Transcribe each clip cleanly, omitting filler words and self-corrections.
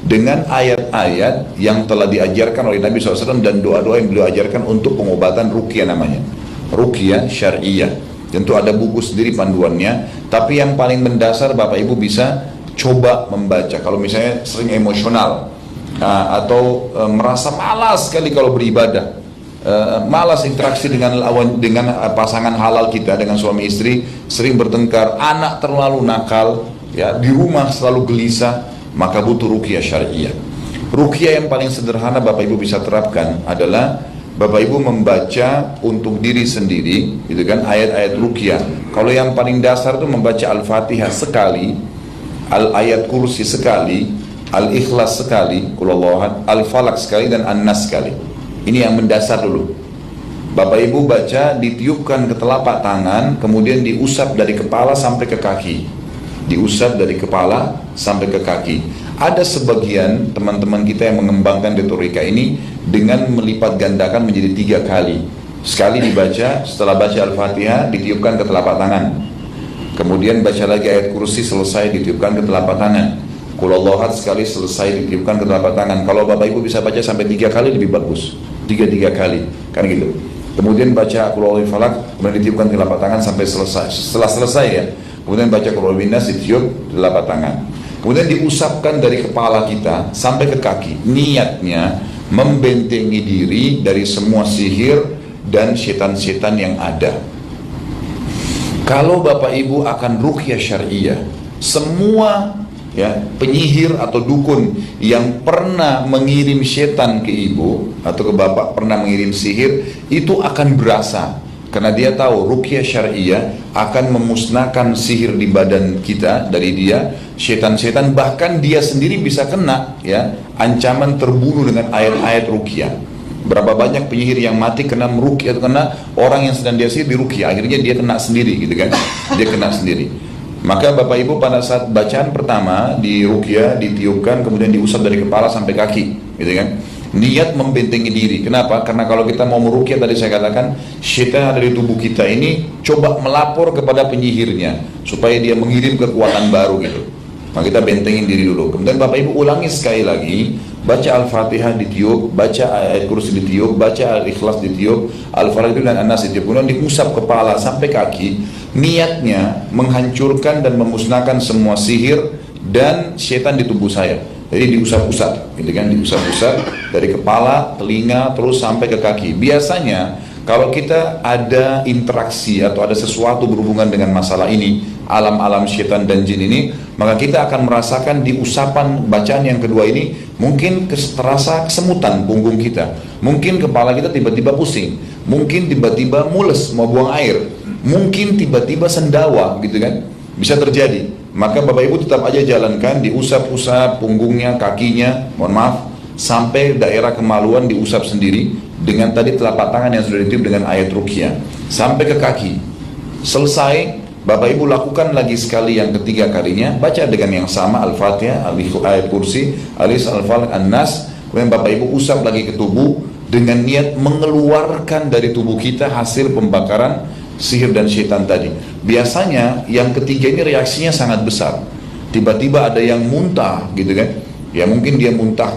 dengan ayat-ayat yang telah diajarkan oleh Nabi SAW dan doa-doa yang beliau ajarkan untuk pengobatan ruqyah namanya. Ruqyah syariah. Tentu ada buku sendiri panduannya, tapi yang paling mendasar Bapak Ibu bisa coba membaca. Kalau misalnya sering emosional atau merasa malas sekali kalau beribadah, malas interaksi dengan pasangan halal kita, dengan suami istri, sering bertengkar, anak terlalu nakal, ya, di rumah selalu gelisah, maka butuh ruqyah syariah. Ruqyah yang paling sederhana Bapak Ibu bisa terapkan adalah Bapak Ibu membaca untuk diri sendiri, gitu kan, ayat-ayat ruqyah. Kalau yang paling dasar itu membaca Al-Fatihah sekali, Al-Ayat Kursi sekali, Al-Ikhlas sekali, Al-Falaq sekali, dan An-Nas sekali. Ini yang mendasar dulu. Bapak Ibu baca, ditiupkan ke telapak tangan, kemudian diusap dari kepala sampai ke kaki. Diusap dari kepala sampai ke kaki. Ada sebagian teman-teman kita yang mengembangkan retorika ini dengan melipat gandakan menjadi 3 kali. Sekali dibaca, setelah baca Al-Fatihah ditiupkan ke telapak tangan. Kemudian baca lagi ayat kursi, selesai ditiupkan ke telapak tangan. Qul Huwallahu Ahad sekali, selesai ditiupkan ke telapak tangan. Kalau Bapak Ibu bisa baca sampai 3 kali lebih bagus. 3 kali, kan gitu. Kemudian baca Qul Huwallahu Falaq, kemudian ditiupkan ke telapak tangan sampai selesai. Setelah selesai ya, kemudian baca Qul Huwallahu Nas, ditiup di telapak tangan. Kemudian diusapkan dari kepala kita sampai ke kaki. Niatnya membentengi diri dari semua sihir dan setan-setan yang ada. Kalau Bapak Ibu akan ruqyah syariah, semua ya penyihir atau dukun yang pernah mengirim setan ke ibu atau ke bapak, pernah mengirim sihir, itu akan berasa. Karena dia tahu ruqyah syariah akan memusnahkan sihir di badan kita dari dia, setan-setan, bahkan dia sendiri bisa kena ya ancaman terbunuh dengan ayat-ayat ruqyah. Berapa banyak penyihir yang mati kena meruqyah atau kena orang yang sedang dia sihir di ruqyah, akhirnya dia kena sendiri gitu kan. Dia kena sendiri. Maka Bapak Ibu pada saat bacaan pertama di ruqyah ditiupkan, kemudian diusap dari kepala sampai kaki gitu kan. Niat membentengi diri. Kenapa? Karena kalau kita mau meruqyah, tadi saya katakan, syaitan ada di tubuh kita ini coba melapor kepada penyihirnya supaya dia mengirim kekuatan baru gitu. Maka kita bentengin diri dulu. Kemudian Bapak Ibu ulangi sekali lagi, baca Al-Fatihah ditiup, baca ayat kursi ditiup, baca Al-Ikhlas ditiup, Al-Falaq dan An-Nas ditiup, kemudian diusap kepala sampai kaki. Niatnya menghancurkan dan memusnahkan semua sihir dan syaitan di tubuh saya. Jadi diusap-usap, gitu kan, diusap-usap dari kepala, telinga, terus sampai ke kaki. Biasanya kalau kita ada interaksi atau ada sesuatu berhubungan dengan masalah ini, alam-alam syaitan dan jin ini, maka kita akan merasakan di usapan bacaan yang kedua ini, mungkin terasa kesemutan punggung kita, mungkin kepala kita tiba-tiba pusing, mungkin tiba-tiba mules mau buang air, mungkin tiba-tiba sendawa, gitu kan, bisa terjadi. Maka Bapak Ibu tetap aja jalankan, diusap-usap punggungnya, kakinya, mohon maaf, sampai daerah kemaluan diusap sendiri dengan tadi telapak tangan yang sudah ditiup dengan ayat ruqyah sampai ke kaki. Selesai, Bapak Ibu lakukan lagi sekali yang ketiga kalinya, baca dengan yang sama Al-Fatihah, ayat kursi, Al-Falaq, An-Nas, kemudian Bapak Ibu usap lagi ke tubuh dengan niat mengeluarkan dari tubuh kita hasil pembakaran sihir dan syaitan tadi. Biasanya yang ketiga ini reaksinya sangat besar. Tiba-tiba ada yang muntah gitu kan. Ya mungkin dia muntah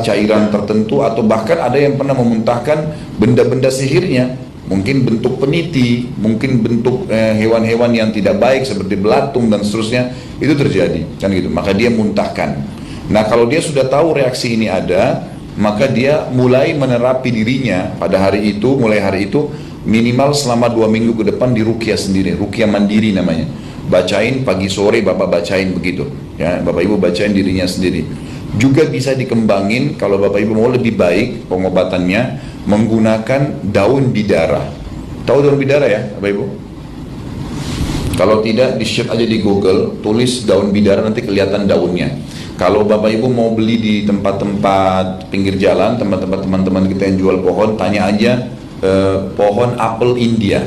cairan tertentu, atau bahkan ada yang pernah memuntahkan benda-benda sihirnya. Mungkin bentuk peniti, mungkin bentuk hewan-hewan yang tidak baik seperti belatung dan seterusnya. Itu terjadi kan gitu. Maka dia muntahkan. Nah, kalau dia sudah tahu reaksi ini ada, maka dia mulai menerapi dirinya pada hari itu, mulai hari itu minimal selama 2 minggu ke depan di ruqyah sendiri, ruqyah mandiri namanya. Bacain pagi sore, Bapak bacain begitu. Ya, Bapak Ibu bacain dirinya sendiri. Juga bisa dikembangin kalau Bapak Ibu mau lebih baik pengobatannya menggunakan daun bidara. Tahu daun bidara ya, Bapak Ibu? Kalau tidak, di-search aja di Google, tulis daun bidara, nanti kelihatan daunnya. Kalau Bapak Ibu mau beli di tempat-tempat pinggir jalan, tempat-tempat teman-teman kita yang jual pohon, tanya aja pohon apel India,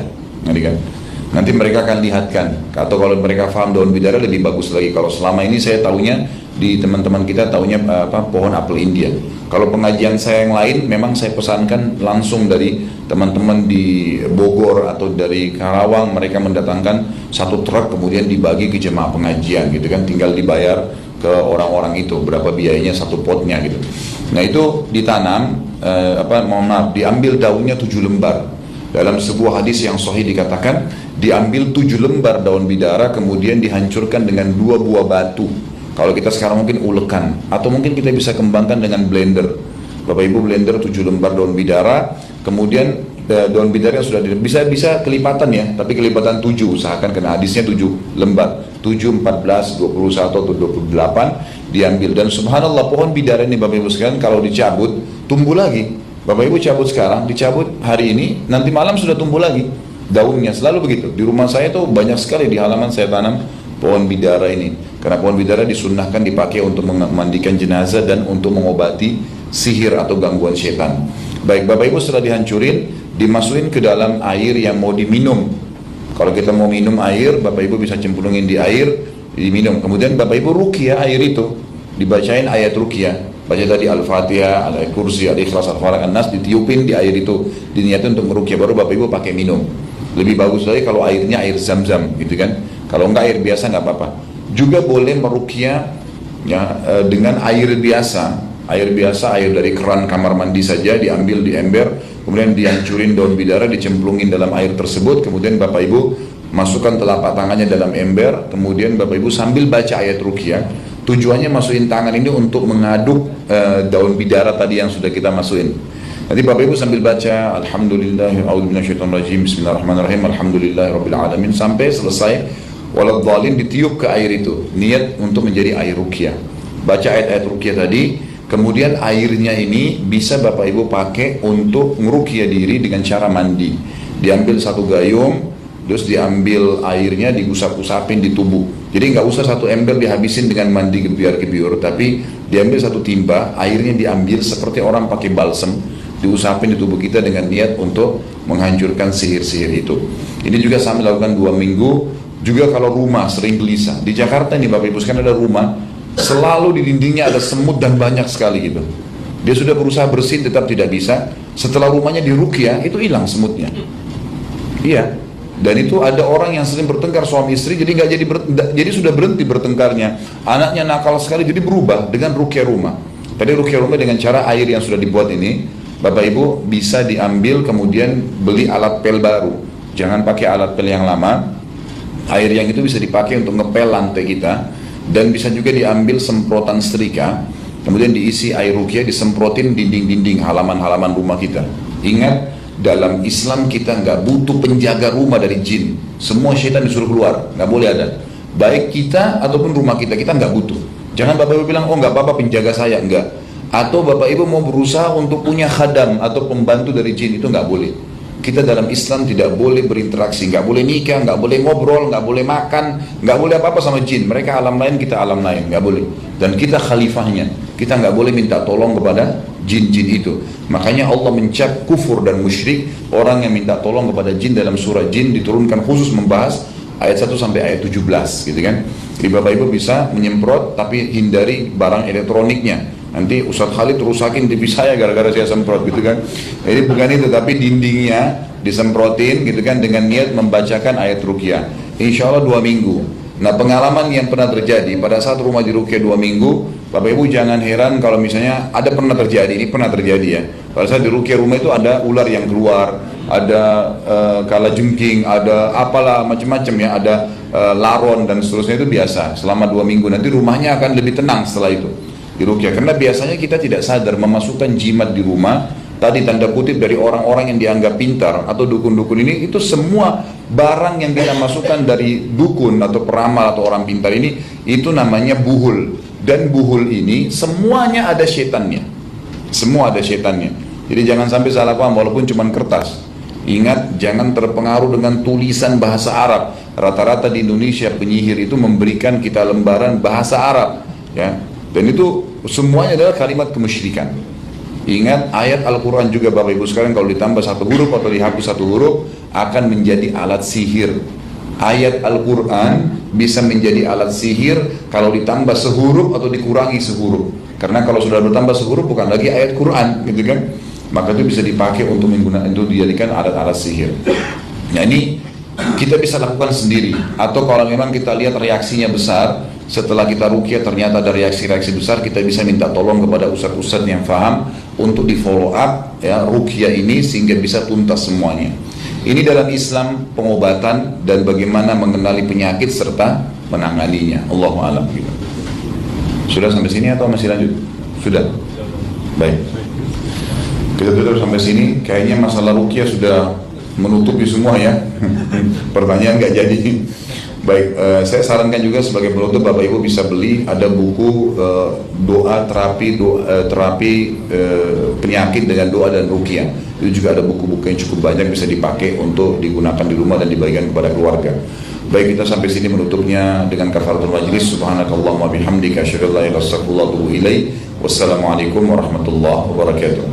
nanti mereka akan lihatkan. Atau kalau mereka paham daun bidara lebih bagus lagi. Kalau selama ini saya tahunya di teman-teman kita tahunya pohon apel India. Kalau pengajian saya yang lain memang saya pesankan langsung dari teman-teman di Bogor atau dari Karawang, mereka mendatangkan 1 truk kemudian dibagi ke jemaah pengajian gitu kan, tinggal dibayar ke orang-orang itu, berapa biayanya satu potnya gitu. Nah itu ditanam, diambil daunnya 7 lembar. Dalam sebuah hadis yang sahih dikatakan, diambil 7 lembar daun bidara, kemudian dihancurkan dengan 2 buah batu. Kalau kita sekarang mungkin ulekan, atau mungkin kita bisa kembangkan dengan blender. Bapak Ibu blender 7 lembar daun bidara, kemudian daun bidara yang sudah bisa kelipatan ya, tapi kelipatan 7, usahakan karena hadisnya 7 lembar, 7, 14, 21 atau 28 diambil. Dan subhanallah pohon bidara ini Bapak Ibu sekalian kalau dicabut tumbuh lagi. Bapak Ibu cabut sekarang, dicabut hari ini, nanti malam sudah tumbuh lagi daunnya, selalu begitu. Di rumah saya tuh banyak sekali di halaman saya tanam pohon bidara ini, karena pohon bidara disunnahkan dipakai untuk memandikan jenazah dan untuk mengobati sihir atau gangguan setan. Baik Bapak Ibu, setelah dihancurin, dimasukin ke dalam air yang mau diminum. Kalau kita mau minum air, Bapak Ibu bisa cemplungin di air, diminum. Kemudian Bapak Ibu ruqyah air itu, dibacain ayat ruqyah. Baca tadi Al-Fatihah, Al-Kursi, Al-Ikhlas, Al-Falaq, An-Nas, ditiupin di air itu, diniatin untuk meruqyah, baru Bapak Ibu pakai minum. Lebih bagus lagi kalau airnya air zam-zam gitu kan. Kalau enggak air biasa nggak apa-apa. Juga boleh meruqyah ya, dengan air biasa. Air biasa, air dari keran kamar mandi saja, diambil di ember, kemudian dihancurin daun bidara, dicemplungin dalam air tersebut, kemudian Bapak Ibu masukkan telapak tangannya dalam ember, kemudian Bapak Ibu sambil baca ayat ruqyah. Tujuannya masukin tangan ini untuk mengaduk daun bidara tadi yang sudah kita masukin. Nanti Bapak Ibu sambil baca Alhamdulillah, a'udzubillahiminasyaitonirrajim, Bismillahirrahmanirrahim, Alhamdulillahirabbil sampai selesai. Waladhdallin, ditiup ke air itu, niat untuk menjadi air ruqyah. Baca ayat-ayat ruqyah tadi. Kemudian airnya ini bisa Bapak Ibu pakai untuk meruqyah diri dengan cara mandi. Diambil satu gayung, terus diambil airnya, digusap-gusapin di tubuh. Jadi nggak usah satu ember dihabisin dengan mandi gebiar-gebiur, tapi diambil satu timba, airnya diambil seperti orang pakai balsem, diusapin di tubuh kita dengan niat untuk menghancurkan sihir-sihir itu. Ini juga sambil lakukan 2 minggu. Juga kalau rumah sering gelisah, di Jakarta ini Bapak Ibu sekarang ada rumah, selalu di dindingnya ada semut dan banyak sekali gitu. Dia sudah berusaha bersihin tetap tidak bisa. Setelah rumahnya diruqyah itu hilang semutnya. Iya. Dan itu ada orang yang sering bertengkar suami istri, jadi jadi sudah berhenti bertengkarnya. Anaknya nakal sekali, jadi berubah dengan ruqyah rumah. Tadi ruqyah rumah dengan cara air yang sudah dibuat ini, Bapak Ibu bisa diambil kemudian beli alat pel baru. Jangan pakai alat pel yang lama. Air yang itu bisa dipakai untuk ngepel lantai kita. Dan bisa juga diambil semprotan setrika, kemudian diisi air ruqyah, disemprotin dinding-dinding halaman-halaman rumah kita. Ingat, dalam Islam kita nggak butuh penjaga rumah dari jin. Semua syaitan disuruh keluar, nggak boleh ada. Baik kita ataupun rumah kita nggak butuh. Jangan Bapak Ibu bilang, oh nggak apa-apa penjaga saya, enggak. Atau Bapak Ibu mau berusaha untuk punya khadam atau pembantu dari jin, itu nggak boleh. Kita dalam Islam tidak boleh berinteraksi, nggak boleh nikah, nggak boleh ngobrol, nggak boleh makan, nggak boleh apa-apa sama jin. Mereka alam lain, kita alam lain, nggak boleh. Dan kita khalifahnya, kita nggak boleh minta tolong kepada jin-jin itu. Makanya Allah mencap kufur dan musyrik orang yang minta tolong kepada jin. Dalam surah jin diturunkan khusus membahas ayat 1 sampai ayat 17 gitu kan. Jadi Bapak Ibu bisa menyemprot tapi hindari barang elektroniknya. Nanti Ustadz Khalid rusakin TV saya gara-gara saya semprot gitu kan. Jadi bukan itu, tapi dindingnya disemprotin gitu kan dengan niat membacakan ayat ruqyah. Insya Allah 2 minggu. Nah pengalaman yang pernah terjadi pada saat rumah di ruqyah 2 minggu, Bapak Ibu jangan heran kalau misalnya ada pernah terjadi, ini pernah terjadi ya. Pada saat di ruqyah rumah itu ada ular yang keluar, ada kalajengking, ada apalah macam-macam ya, ada laron dan seterusnya, itu biasa selama 2 minggu. Nanti rumahnya akan lebih tenang setelah itu di ruqyah, karena biasanya kita tidak sadar memasukkan jimat di rumah. Tadi tanda kutip dari orang-orang yang dianggap pintar atau dukun-dukun ini, itu semua barang yang kita masukkan dari dukun atau peramal atau orang pintar ini, itu namanya buhul. Dan buhul ini semuanya ada setannya, semua ada setannya. Jadi jangan sampai salah paham walaupun cuma kertas. Ingat, jangan terpengaruh dengan tulisan bahasa Arab. Rata-rata di Indonesia penyihir itu memberikan kita lembaran bahasa Arab ya. Dan itu semuanya adalah kalimat kemusyrikan. Ingat, ayat Al-Quran juga Bapak Ibu sekarang kalau ditambah 1 huruf atau dihapus 1 huruf akan menjadi alat sihir. Ayat Al-Quran bisa menjadi alat sihir kalau ditambah sehuruf atau dikurangi sehuruf. Karena kalau sudah bertambah sehuruf bukan lagi ayat Quran gitu kan. Maka itu bisa dipakai untuk menggunakan, untuk dijadikan alat-alat sihir. Nah ini kita bisa lakukan sendiri. Atau kalau memang kita lihat reaksinya besar, setelah kita ruqyah ternyata ada reaksi-reaksi besar, kita bisa minta tolong kepada ustadz-ustadz yang paham untuk di follow up ya ruqyah ini sehingga bisa tuntas semuanya. Ini dalam Islam pengobatan dan bagaimana mengenali penyakit serta menanganinya. Allahu a'lam. Sudah sampai sini atau masih lanjut? Sudah. Baik. Kita tutup sampai sini. Kayaknya masalah ruqyah sudah menutupi semua ya. Pertanyaan nggak jadi. Baik, saya sarankan juga sebagai penutup Bapak Ibu bisa beli ada buku doa terapi penyakit dengan doa dan ruqyah. Itu juga ada buku-buku yang cukup banyak bisa dipakai untuk digunakan di rumah dan dibagikan kepada keluarga. Baik, kita sampai sini menutupnya dengan kafaratul majlis. Subhanakallahumma bihamdika asyhadu an la ilaha illa anta astaghfiruka wa atubu ilaik. Wassalamualaikum warahmatullahi wabarakatuh.